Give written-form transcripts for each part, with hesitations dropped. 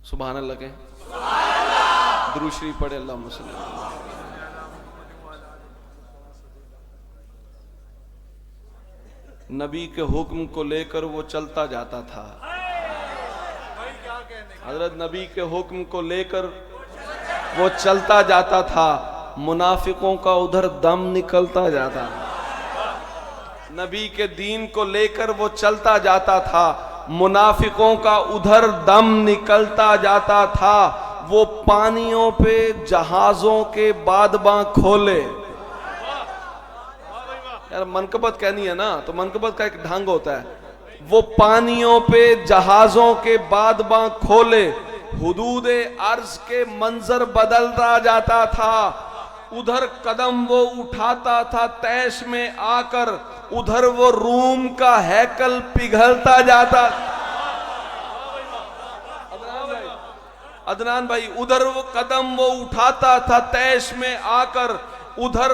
सुभान अल्लाह के दुरूद शरीफ पढ़े। अल्लाहुम्मा सल्ली अला। नबी के हुक्म को लेकर वो चलता जाता था। हजरत नबी के हुक्म को लेकर वो चलता जाता था, मुनाफिकों का उधर दम निकलता जाता था। नबी के दीन को लेकर वो चलता जाता था, मुनाफिकों का उधर दम निकलता जाता था। वो पानियों पे जहाजों के बादबां खोले। यार मनकबत कहनी है ना, तो मनकबत का एक ढंग होता है। वो पानियों पे जहाजों के बादबां खोले, हुदूदे अर्ज के मंजर बदलता जाता था। उधर कदम वो उठाता था तैश में आकर, उधर वो रूम का हैकल पिघलता जाता। अदनान भाई, उधर वो कदम वो उठाता था तैश में आकर, उधर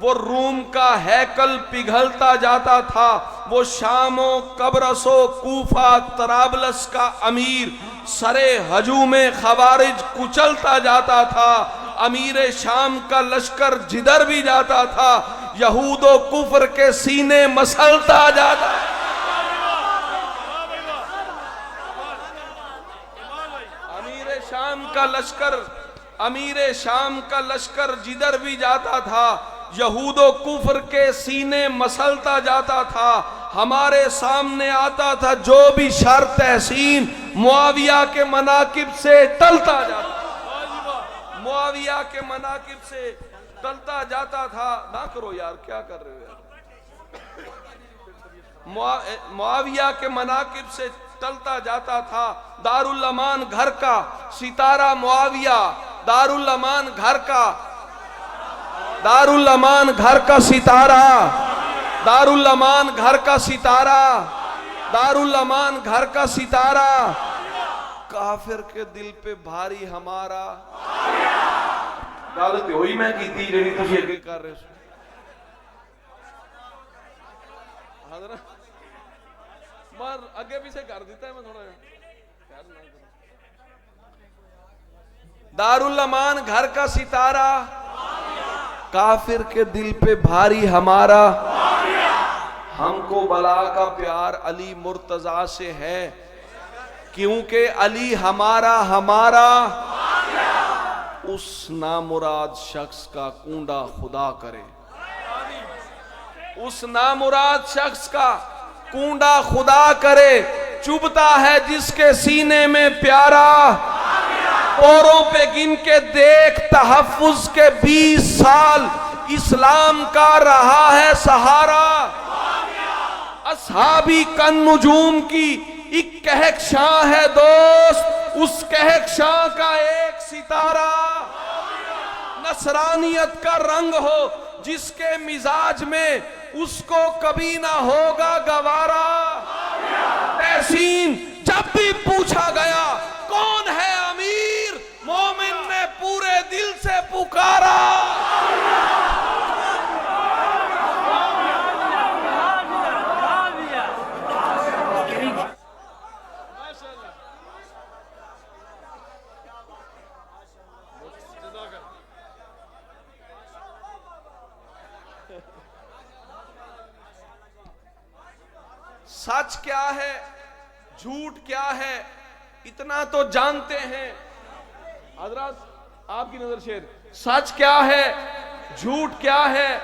वो रूम का हैकल पिघलता जाता था। वो शामो कब्रसो कूफा तराबलस का अमीर सरे हजूम खवारिज कुचलता जाता था। अमीर शाम का लश्कर जिधर भी जाता था, यहूदो कुफर के सीने मसलता जाता। अमीर शाम का लश्कर जिधर भी जाता था, यहूदो कुफर के सीने मसलता जाता था। हमारे सामने आता था जो भी शर तहसीन, मुआविया के मनाकिब से टलता जाता, मुआविया के मनाकिब से टलता जाता था। ना करो यार, क्या कर रहे हो यार। मुआविया के मनाकिब से टलता जाता था। दारुल अमान घर का सितारा मुआविया, दारुल अमान घर का, दारुल अमान घर का सितारा, दारुल अमान घर का सितारा, दारुल अमान घर का सितारा। काफिर के दिल पे भारी हमारा। गलत होई मैं की थी जेडी तुसी अगे कर रहे हो। हजरत मार अगे भी से कर देता है मैं थोड़ा। दारुल अमान घर का सितारा, काफिर के दिल पे भारी हमारा। हमको बला का प्यार अली मुर्तजा से है, क्योंकि अली हमारा हमारा। उस नामुराद शख्स का कूंडा खुदा करे, उस नामुराद शख्स का कूंडा खुदा करे। चुभता है जिसके सीने में प्यारा, औरों पे गिन के देख तहफ्फुज के 20 साल, इस्लाम का रहा है सहारा। असहाबी कन नुजूम की एक कहकशां है दोस्त, उस कहकशां का एक सितारा। नसरानियत का रंग हो जिसके मिजाज में, उसको कभी ना होगा गवारा। तहसीन जब भी पूछा गया कौन है अमीर, मोमिन ने पूरे दिल से पुकारा। सच क्या है, झूठ क्या है, इतना तो जानते हैं। हजरत आपकी नजर शेर, सच क्या है, झूठ क्या है,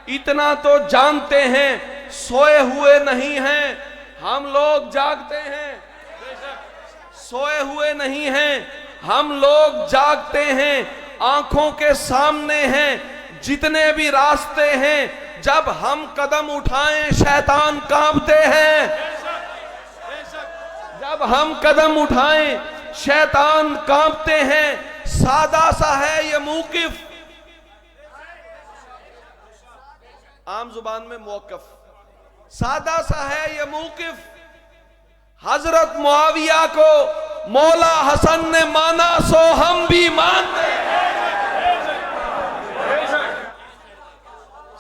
इतना तो जानते हैं। सोए हुए नहीं हैं हम लोग, जागते हैं। सोए हुए नहीं हैं हम लोग, जागते हैं। आंखों के सामने हैं जितने भी रास्ते हैं, जब हम कदम उठाएं शैतान कांपते हैं। जब हम कदम उठाएं शैतान कांपते हैं। सादा सा है ये मौकिफ, आम जुबान में मौकफ, सादा सा है ये मौकिफ। हजरत मुआविया को मौला हसन ने माना, सो हम भी मानते हैं।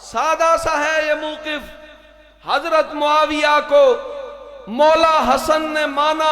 सादा सा है ये मौकिफ। हजरत मुआविया को मौला हसन ने माना,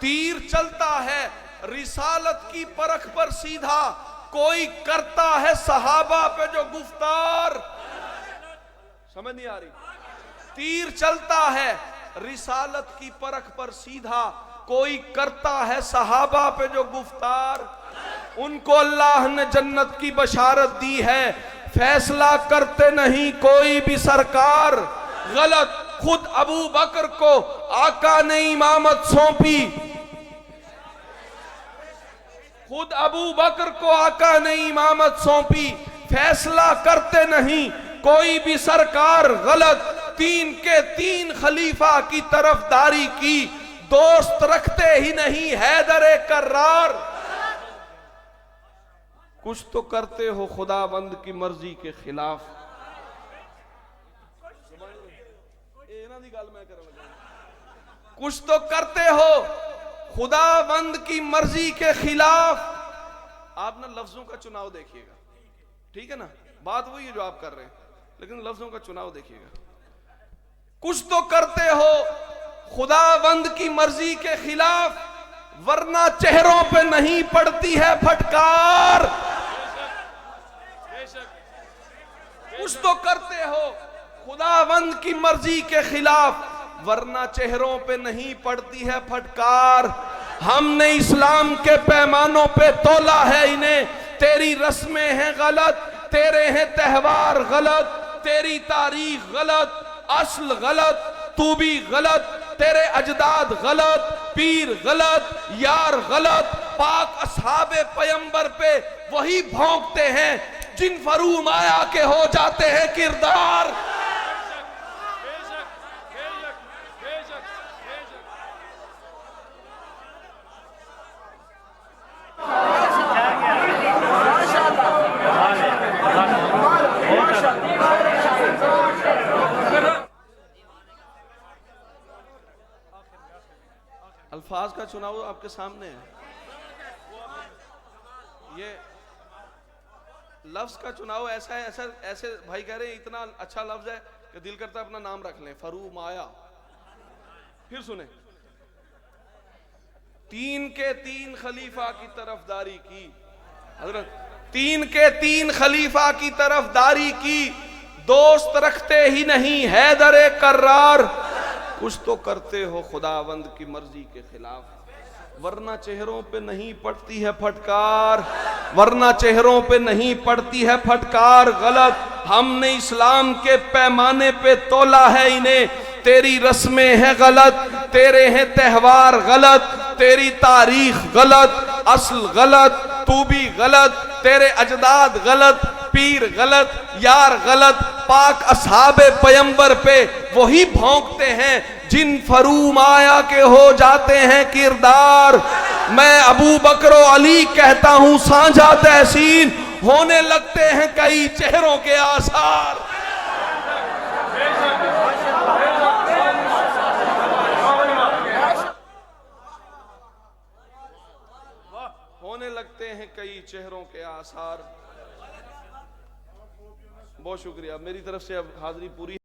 तीर चलता है रिसालत की परख पर सीधा, कोई करता है सहाबा पे जो गुफ्तार। समझ नहीं आ रही? तीर चलता है रिसालत की परख पर सीधा, कोई करता है सहाबा पे जो गुफ्तार। उनको अल्लाह ने जन्नत की बशारत दी है, फैसला करते नहीं कोई भी सरकार। गलत खुद अबू बकर को आका ने इमामत सौंपी, खुद अबू बकर को आका ने इमामत सौंपी, फैसला करते नहीं कोई भी सरकार। गलत तीन के तीन खलीफा की तरफदारी की, दोस्त रखते ही नहीं हैदर कर्रार। कुछ तो करते हो खुदाबंद की मर्जी के खिलाफ। कुछ तो करते हो खुदाबंद की मर्जी के खिलाफ। आप ना लफ्जों का चुनाव देखिएगा, ठीक है ना? बात वही है जो आप कर रहे हैं, लेकिन लफ्जों का चुनाव देखिएगा। कुछ तो करते हो खुदाबंद की मर्जी के खिलाफ, वरना चेहरों पे नहीं पड़ती है फटकार। कुछ तो करते हो खुदाबंद की मर्जी के खिलाफ, वरना चेहरों पे नहीं पड़ती है फटकार। हमने इस्लाम के पैमानों पे तोला है इन्हें, तेरी रस्में हैं गलत, तेरे हैं त्योहार गलत, तेरी तारीख गलत, असल गलत, तू भी गलत, तेरे अजदाद गलत, पीर गलत, यार गलत। पाक असहाबे पैगंबर पे वही भौंकते हैं जिन फरूम आया के हो जाते हैं किरदार। अल्फाज का चुनाव आपके सामने है। ये लफ्ज का चुनाव ऐसा है, ऐसे भाई कह रहे हैं इतना अच्छा लफ्ज है कि दिल करता है अपना नाम रख लें, फरू माया। फिर सुने, तीन के तीन खलीफा की तरफदारी की, हजरत तीन के तीन खलीफा की तरफदारी की, दोस्त रखते ही नहीं हैदर कर्रार। कुछ तो करते हो खुदावंद की मर्जी के खिलाफ, वरना चेहरों पे नहीं पड़ती है फटकार, वरना चेहरों पे नहीं पड़ती है फटकार। गलत हमने इस्लाम के पैमाने पे तोला है इन्हें, तेरी रस्में हैं गलत, तेरे हैं त्योहार गलत, तेरी तारीख गलत, असल गलत, तू भी गलत, तेरे अजदाद गलत, पीर गलत, यार गलत। पाक असहाबे पैगंबर पे वही भौंकते हैं जिन फरूम आया के हो जाते हैं किरदार। मैं अबू बकर अली कहता हूं साझा तहसीन, होने लगते हैं कई चेहरों के आसार। होने लगते हैं कई चेहरों के आसार। बहुत शुक्रिया, मेरी तरफ से अब हाजिरी पूरी।